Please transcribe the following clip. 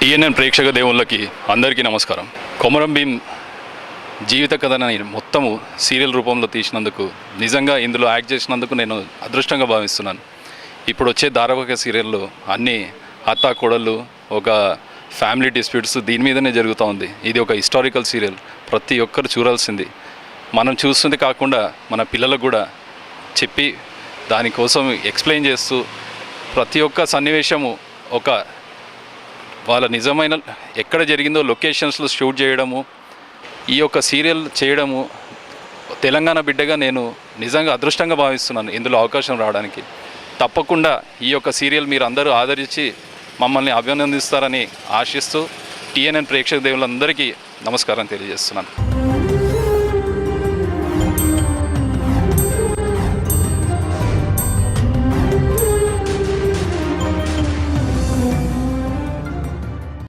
TNN ప్రేక్షక దేవుళ్ళకి అందరికీ నమస్కారం. కొమరం భీం జీవిత కథని మొత్తము సీరియల్ రూపంలో తీసినందుకు, నిజంగా ఇందులో యాక్ట్ చేసినందుకు నేను అదృష్టంగా భావిస్తున్నాను. ఇప్పుడు వచ్చే ధారావాహిక సీరియల్లో అన్నీ అత్తా కోడళ్ళు, ఒక ఫ్యామిలీ డిస్ప్యూట్స్ దీని మీదనే జరుగుతూ ఉంది. ఇది ఒక హిస్టారికల్ సీరియల్, ప్రతి ఒక్కరు చూడాల్సింది. మనం చూస్తుంది కాకుండా మన పిల్లలకు కూడా చెప్పి దానికోసం ఎక్స్ప్లెయిన్ చేస్తూ ప్రతి ఒక్క సన్నివేశము ఒక వాళ్ళ నిజమైన ఎక్కడ జరిగిందో లొకేషన్స్లో షూట్ చేయడము, ఈ యొక్క సీరియల్ చేయడము తెలంగాణ బిడ్డగా నేను నిజంగా అదృష్టంగా భావిస్తున్నాను ఇందులో అవకాశం రావడానికి. తప్పకుండా ఈ యొక్క సీరియల్ మీరు అందరూ ఆదరించి మమ్మల్ని అభినందిస్తారని ఆశిస్తూ టీఎన్ఎన్ ప్రేక్షక దేవులందరికీ నమస్కారం తెలియజేస్తున్నాను.